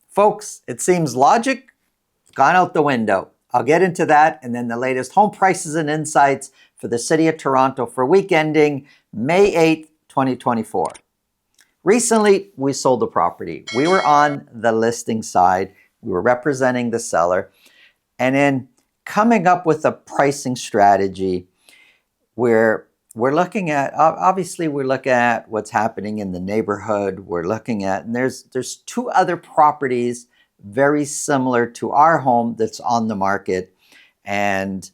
Folks, it seems logic has gone out the window. I'll get into that and then the latest home prices and insights for the City of Toronto for week ending May 8th, 2024. Recently, we sold a property. We were on the listing side. We were representing the seller. And in coming up with a pricing strategy, we're looking at, obviously we're looking at what's happening in the neighborhood. We're looking at, and there's two other properties very similar to our home that's on the market. And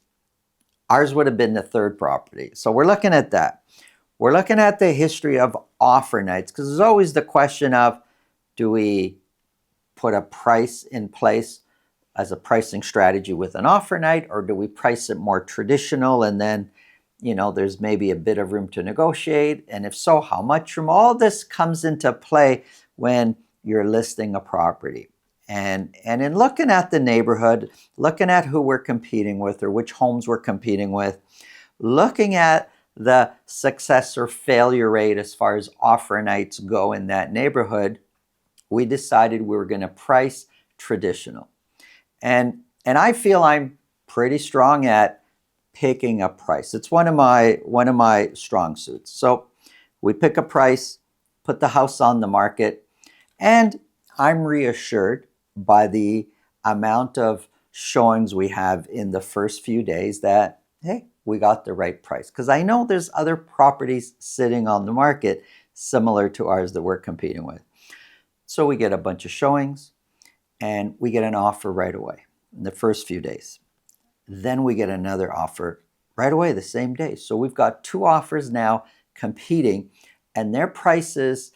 ours would have been the third property. So we're looking at that. We're looking at the history of offer nights, because there's always the question of, do we put a price in place as a pricing strategy with an offer night, or do we price it more traditional and then, there's maybe a bit of room to negotiate? And if so, how much room? All this comes into play when you're listing a property. And in looking at the neighborhood, looking at who we're competing with or which homes we're competing with, looking at the success or failure rate as far as offer nights go in that neighborhood, we decided we were going to price traditional. And I feel I'm pretty strong at picking a price. It's one of my strong suits. So we pick a price, put the house on the market, and I'm reassured by the amount of showings we have in the first few days that, hey, we got the right price. Because I know there's other properties sitting on the market similar to ours that we're competing with. So we get a bunch of showings and we get an offer right away in the first few days. Then we get another offer right away the same day. So we've got two offers now competing, and their prices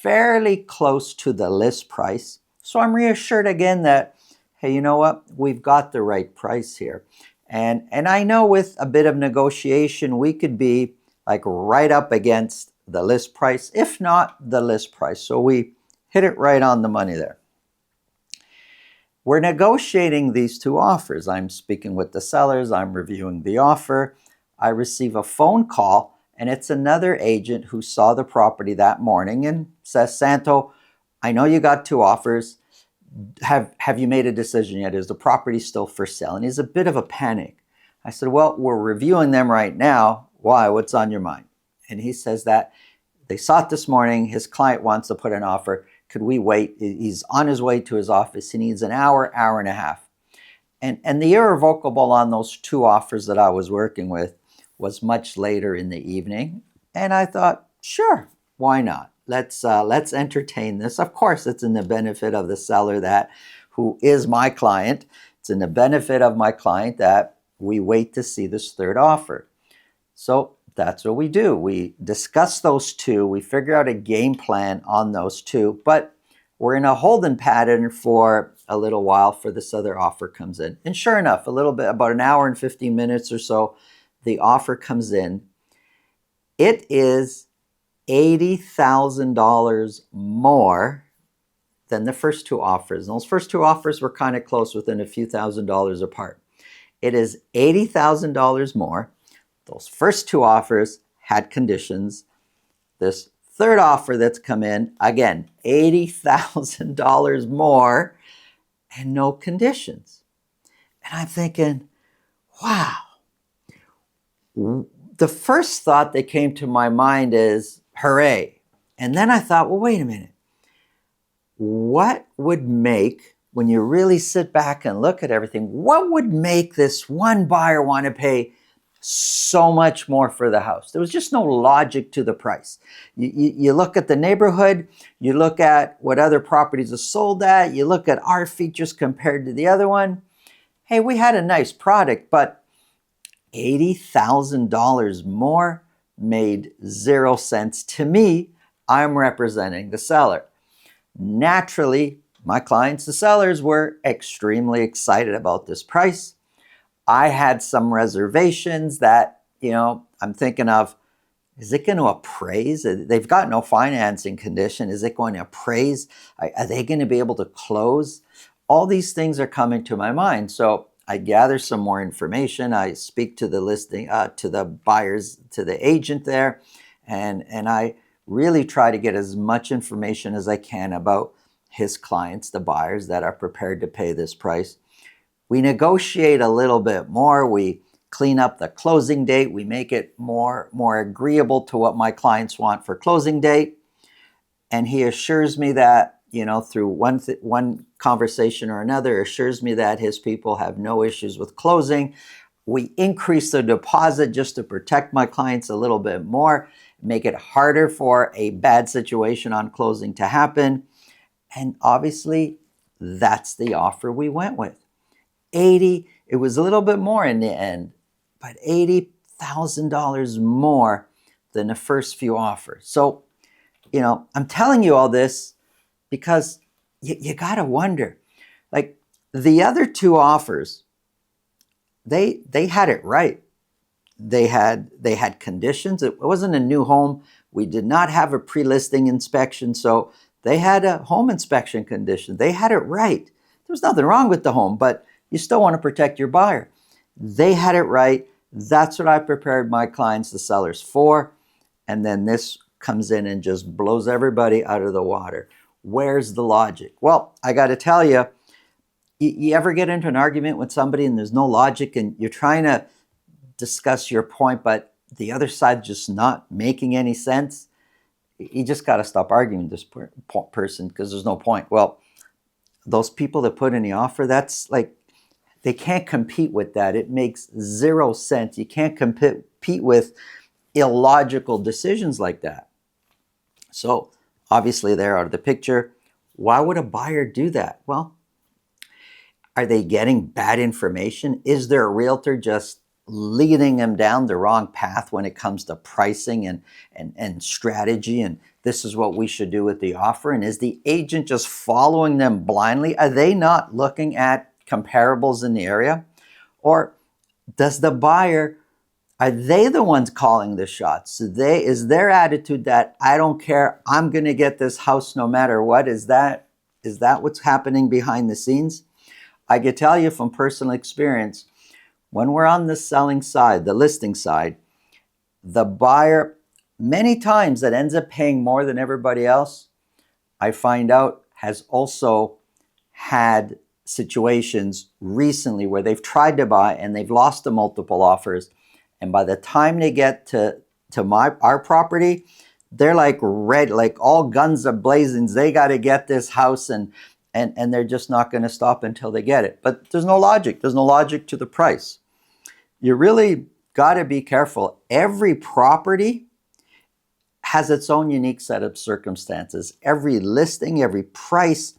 fairly close to the list price. So I'm reassured again that, hey, you know what? We've got the right price here. And I know with a bit of negotiation, we could be like right up against the list price, if not the list price. So we hit it right on the money there. We're negotiating these two offers. I'm speaking with the sellers. I'm reviewing the offer. I receive a phone call, and it's another agent who saw the property that morning and says, Santo, I know you got two offers. Have you made a decision yet? Is the property still for sale? And he's a bit of a panic. I said, well, we're reviewing them right now. Why? What's on your mind? And he says that they saw it this morning. His client wants to put an offer. Could we wait? He's on his way to his office. He needs an hour, hour and a half. And the irrevocable on those two offers that I was working with was much later in the evening. And I thought, sure, why not? Let's entertain this. Of course, it's in the benefit of the seller who is my client. It's in the benefit of my client that we wait to see this third offer. So that's what we do. We discuss those two. We figure out a game plan on those two, but we're in a holding pattern for a little while for this other offer comes in. And sure enough, a little bit, about an hour and 15 minutes or so, the offer comes in. It is $80,000 more than the first two offers. And those first two offers were kind of close, within a few $1,000s apart. It is $80,000 more. Those first two offers had conditions. This third offer that's come in, again, $80,000 more and no conditions. And I'm thinking, wow. The first thought that came to my mind is, hooray. And then I thought, well, wait a minute. What would make, when you really sit back and look at everything, what would make this one buyer want to pay so much more for the house? There was just no logic to the price. You look at the neighborhood, you look at what other properties are sold at, you look at our features compared to the other one. Hey, we had a nice product, but $80,000 more made 0 sense to me. I'm representing the seller. Naturally, my clients, the sellers, were extremely excited about this price. I had some reservations that, I'm thinking of, is it going to appraise? They've got no financing condition. Is it going to appraise? Are they going to be able to close? All these things are coming to my mind. So I gather some more information. I speak to the listing, to the buyers, to the agent there, and I really try to get as much information as I can about his clients, the buyers that are prepared to pay this price. We negotiate a little bit more. We clean up the closing date. We make it more agreeable to what my clients want for closing date. And he assures me that, through one conversation or another, assures me that his people have no issues with closing. We increase the deposit just to protect my clients a little bit more, make it harder for a bad situation on closing to happen. And obviously, that's the offer we went with. It was a little bit more in the end, but $80,000 more than the first few offers. So, I'm telling you all this because you got to wonder, like the other two offers, they had it right. They had conditions. It wasn't a new home. We did not have a pre-listing inspection, so they had a home inspection condition. They had it right. There's nothing wrong with the home, but you still want to protect your buyer. They had it right. That's what I prepared my clients, the sellers, for. And then this comes in and just blows everybody out of the water. Where's the logic? Well, I got to tell you, you ever get into an argument with somebody and there's no logic and you're trying to discuss your point, but the other side just not making any sense? You just got to stop arguing with this person because there's no point. Well, those people that put in the offer, that's like, they can't compete with that. It makes zero sense. You can't compete with illogical decisions like that. So obviously they're out of the picture. Why would a buyer do that? Well, are they getting bad information? Is their realtor just leading them down the wrong path when it comes to pricing and strategy, and this is what we should do with the offer? And is the agent just following them blindly? Are they not looking at comparables in the area? Or does the buyer, are they the ones calling the shots? Is their attitude that I don't care, I'm going to get this house no matter what? Is that what's happening behind the scenes? I can tell you from personal experience, when we're on the selling side, the listing side, the buyer, many times that ends up paying more than everybody else, I find out has also had situations recently where they've tried to buy and they've lost to multiple offers. And by the time they get to our property, they're like red, like all guns are blazing. They got to get this house and they're just not going to stop until they get it. But there's no logic. There's no logic to the price. You really got to be careful. Every property has its own unique set of circumstances. Every listing, every price,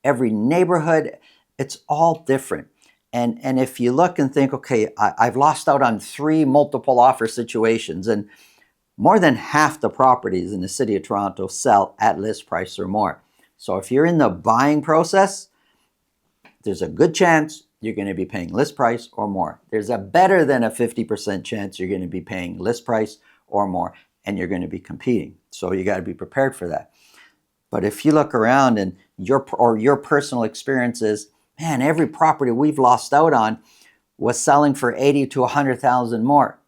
every neighborhood, it's all different. And if you look and think, okay, I've lost out on 3 multiple offer situations, and more than half the properties in the city of Toronto sell at list price or more. So if you're in the buying process, there's a good chance you're going to be paying list price or more. There's a better than a 50% chance you're going to be paying list price or more, and you're going to be competing. So you got to be prepared for that. But if you look around and your personal experiences, man, every property we've lost out on was selling for 80 to 100,000 more.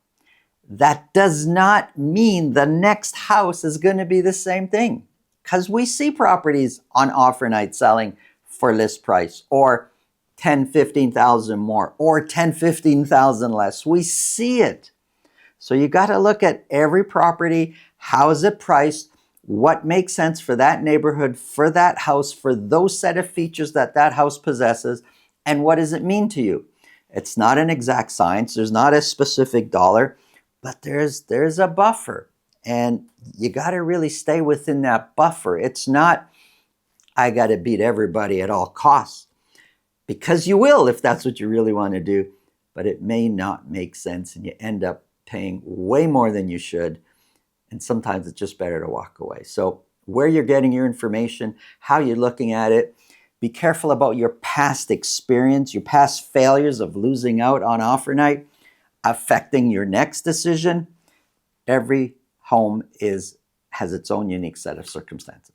That does not mean the next house is going to be the same thing, because we see properties on offer night selling for list price or 10, 15,000 more or 10, 15,000 less. We see it. So you got to look at every property. How is it priced? What makes sense for that neighborhood, for that house, for those set of features that house possesses, and what does it mean to you? It's not an exact science. There's not a specific dollar, but there's a buffer, and you got to really stay within that buffer. It's not, I got to beat everybody at all costs, because you will if that's what you really want to do, but it may not make sense, and you end up paying way more than you should. And sometimes it's just better to walk away. So where you're getting your information, how you're looking at it, be careful about your past experience, your past failures of losing out on offer night affecting your next decision. Every home has its own unique set of circumstances.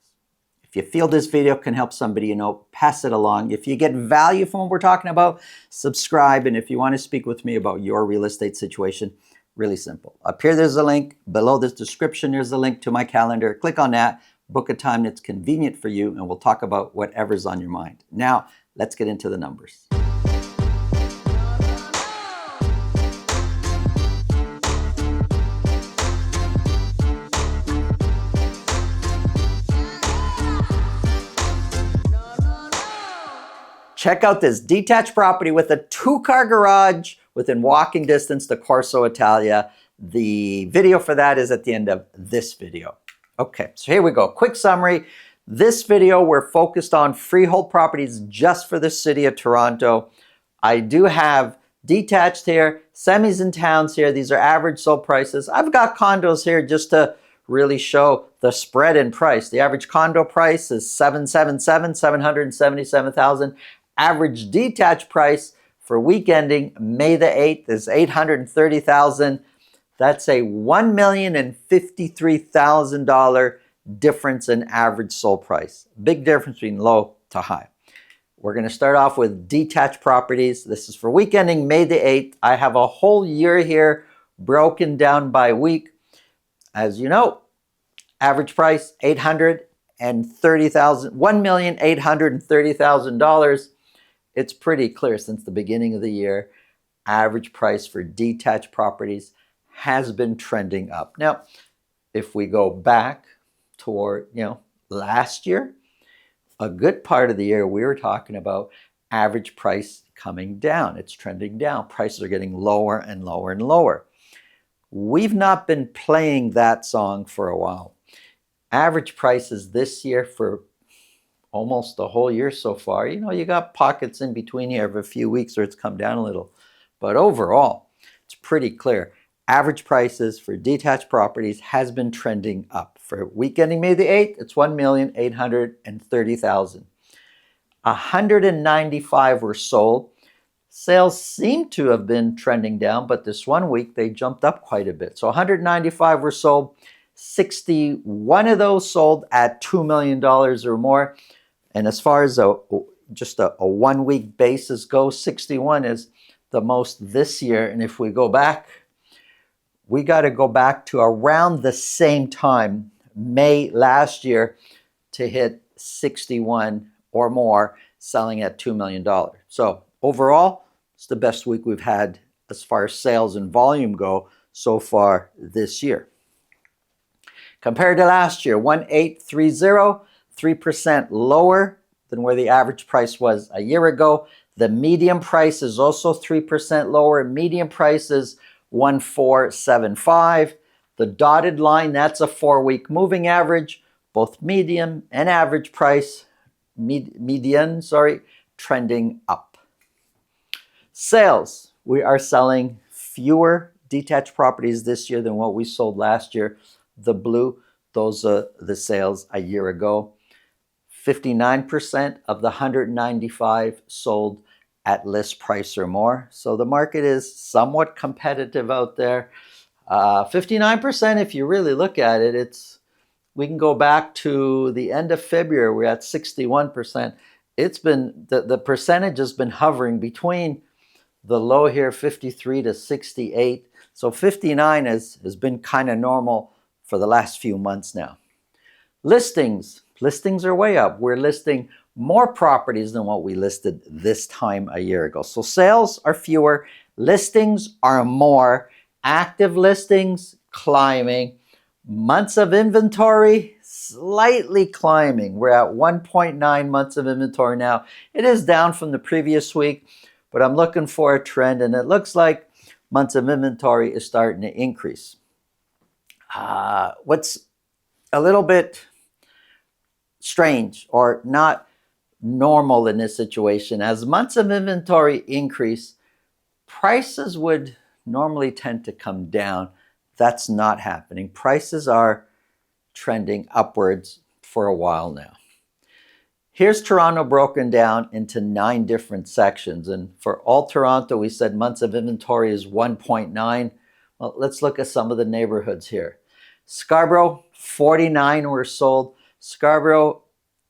If you feel this video can help somebody you know, pass it along. If you get value from what we're talking about, subscribe. And if you want to speak with me about your real estate situation, really simple. Up here, there's a link. Below this description, there's a link to my calendar. Click on that. Book a time that's convenient for you, and we'll talk about whatever's on your mind. Now, let's get into the numbers. Check out this detached property with a 2-car garage within walking distance to Corso Italia. The video for that is at the end of this video. Okay, so here we go. Quick summary. This video, we're focused on freehold properties just for the city of Toronto. I do have detached here, semis and towns here. These are average sold prices. I've got condos here just to really show the spread in price. The average condo price is $777,000. Average detached price for week ending May the 8th is $830,000. That's a $1,053,000 difference in average sold price. Big difference between low to high. We're going to start off with detached properties. This is for week ending May the 8th. I have a whole year here broken down by week. As you know, average price $1,830,000. It's pretty clear since the beginning of the year, average price for detached properties has been trending up. Now, if we go back toward, last year, a good part of the year, we were talking about average price coming down. It's trending down. Prices are getting lower and lower and lower. We've not been playing that song for a while. Average prices this year for almost the whole year so far, you got pockets in between here of a few weeks where it's come down a little. But overall, it's pretty clear. Average prices for detached properties has been trending up. For week ending May the 8th, it's $1,830,000. 195 were sold. Sales seem to have been trending down, but this one week they jumped up quite a bit. So 195 were sold. 61 of those sold at $2 million or more. And as far as just a 1 week basis goes, 61 is the most this year. And if we go back, we got to go back to around the same time, May last year, to hit 61 or more selling at $2 million. So overall, it's the best week we've had as far as sales and volume go so far this year. Compared to last year, 1,830, 3% lower than where the average price was a year ago. The median price is also 3% lower. Median price is 1,475. The dotted line, that's a 4-week moving average. Both median and average price, median, trending up. Sales, we are selling fewer detached properties this year than what we sold last year. The blue, those are the sales a year ago. 59% of the 195 sold at list price or more. So the market is somewhat competitive out there. 59%, if you really look at it, we can go back to the end of February, we're at 61%. It's been, the percentage has been hovering between the low here, 53 to 68. So 59 has been kind of normal for the last few months now. Listings are way up. We're listing more properties than what we listed this time a year ago. So sales are fewer, listings are more, active listings climbing, months of inventory slightly climbing. We're at 1.9 months of inventory now. It is down from the previous week, but I'm looking for a trend, and it looks like months of inventory is starting to increase. What's a little bit strange or not normal in this situation, as months of inventory increase, prices would normally tend to come down. That's not happening. Prices are trending upwards for a while now. Here's Toronto broken down into 9 different sections. And for all Toronto, we said months of inventory is 1.9. Well, let's look at some of the neighborhoods here. Scarborough, 49 were sold. Scarborough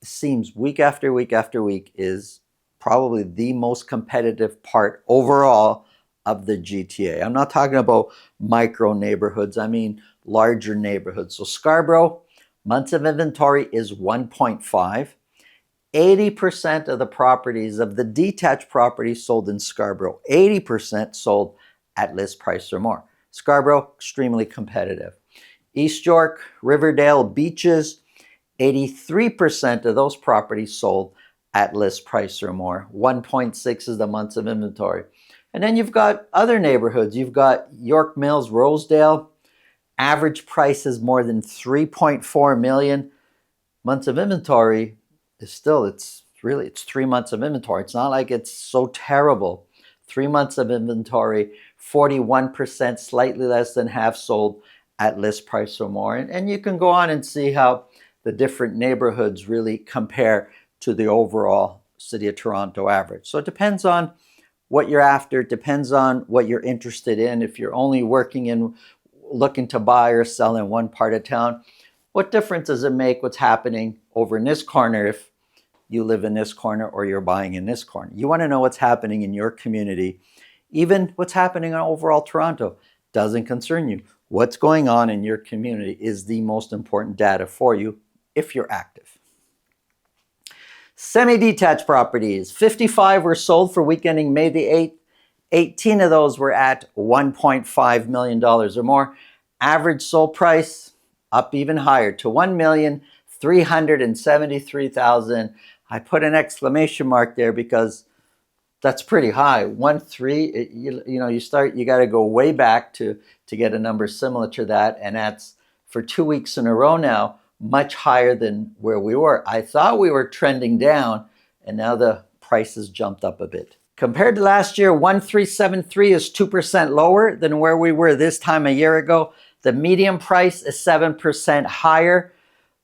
seems week after week after week is probably the most competitive part overall of the GTA. I'm not talking about micro neighborhoods. I mean larger neighborhoods. So Scarborough, Months of inventory is 1.5. 80% of the properties, of the detached properties sold in Scarborough, 80% sold at list price or more. Scarborough, extremely competitive. East York, Riverdale, Beaches, 83% of those properties sold at list price or more. 1.6 is the months of inventory. And then you've got other neighborhoods. You've got York Mills, Rosedale. Average price is more than 3.4 million. Months of inventory is still, it's 3 months of inventory. It's not like it's so terrible. 3 months of inventory, 41%, slightly less than half sold at list price or more. And you can go on and see how the different neighborhoods really compare to the overall City of Toronto average. So it depends on what you're after. It depends on what you're interested in. If you're only looking to buy or sell in one part of town, what difference does it make what's happening over in this corner if you live in this corner or you're buying in this corner? You want to know what's happening in your community. Even what's happening in overall Toronto doesn't concern you. What's going on in your community is the most important data for you if you're active. Semi-detached properties, 55 were sold for week ending May the 8th. 18 of those were at $1.5 million or more. Average sold price up even higher to $1,373,000. I put an exclamation mark there because that's pretty high. 1.3, you got to go way back to get a number similar to that. And that's for 2 weeks in a row now, much higher than where we were. I thought we were trending down, and now the prices jumped up a bit. Compared to last year, 1,373 is 2% lower than where we were this time a year ago. The median price is 7% higher.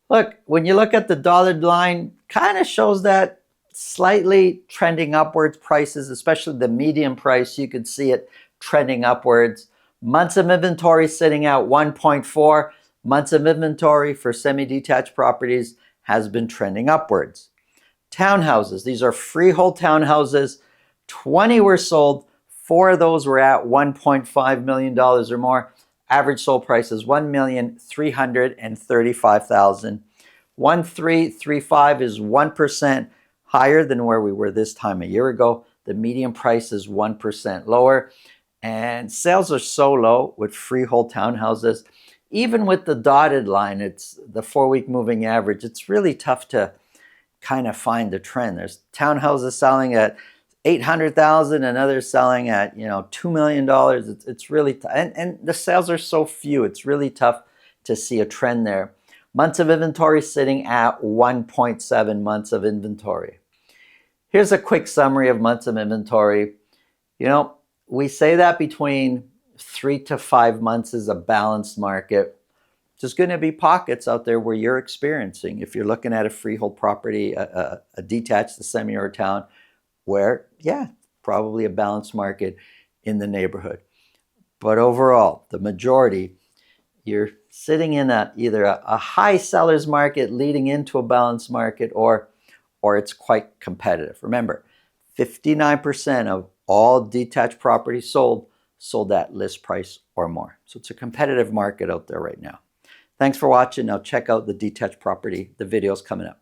Look, when you look at the dotted line, kind of shows that slightly trending upwards prices, especially the median price, you could see it trending upwards. Months of inventory sitting at 1.4. Months of inventory for semi-detached properties has been trending upwards. Townhouses, these are freehold townhouses. 20 were sold. 4 of those were at $1.5 million or more. Average sold price is $1,335,000. 1,335 is 1% higher than where we were this time a year ago. The median price is 1% lower. And sales are so low with freehold townhouses. Even with the dotted line, it's the 4-week moving average. It's really tough to kind of find the trend. There's townhouses selling at $800,000 and others selling at $2 million. It's really and the sales are so few. It's really tough to see a trend there. Months of inventory sitting at 1.7 months of inventory. Here's a quick summary of months of inventory. We say that between 3 to 5 months is a balanced market. There's going to be pockets out there where you're experiencing, if you're looking at a freehold property, a detached, a semi or a town, where, probably a balanced market in the neighborhood. But overall, the majority, you're sitting in either a high seller's market leading into a balanced market, or it's quite competitive. Remember, 59% of all detached properties sold at list price or more. So it's a competitive market out there right now. Thanks for watching. Now check out the detached property. The video's coming up.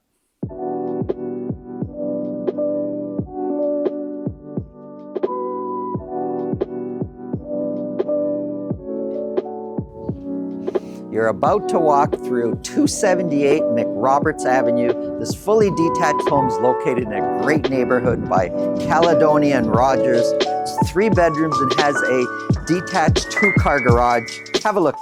You're about to walk through 278 McRoberts Avenue. This fully detached home is located in a great neighborhood by Caledonia and Rogers. It's 3 bedrooms and has a detached 2-car garage. Have a look.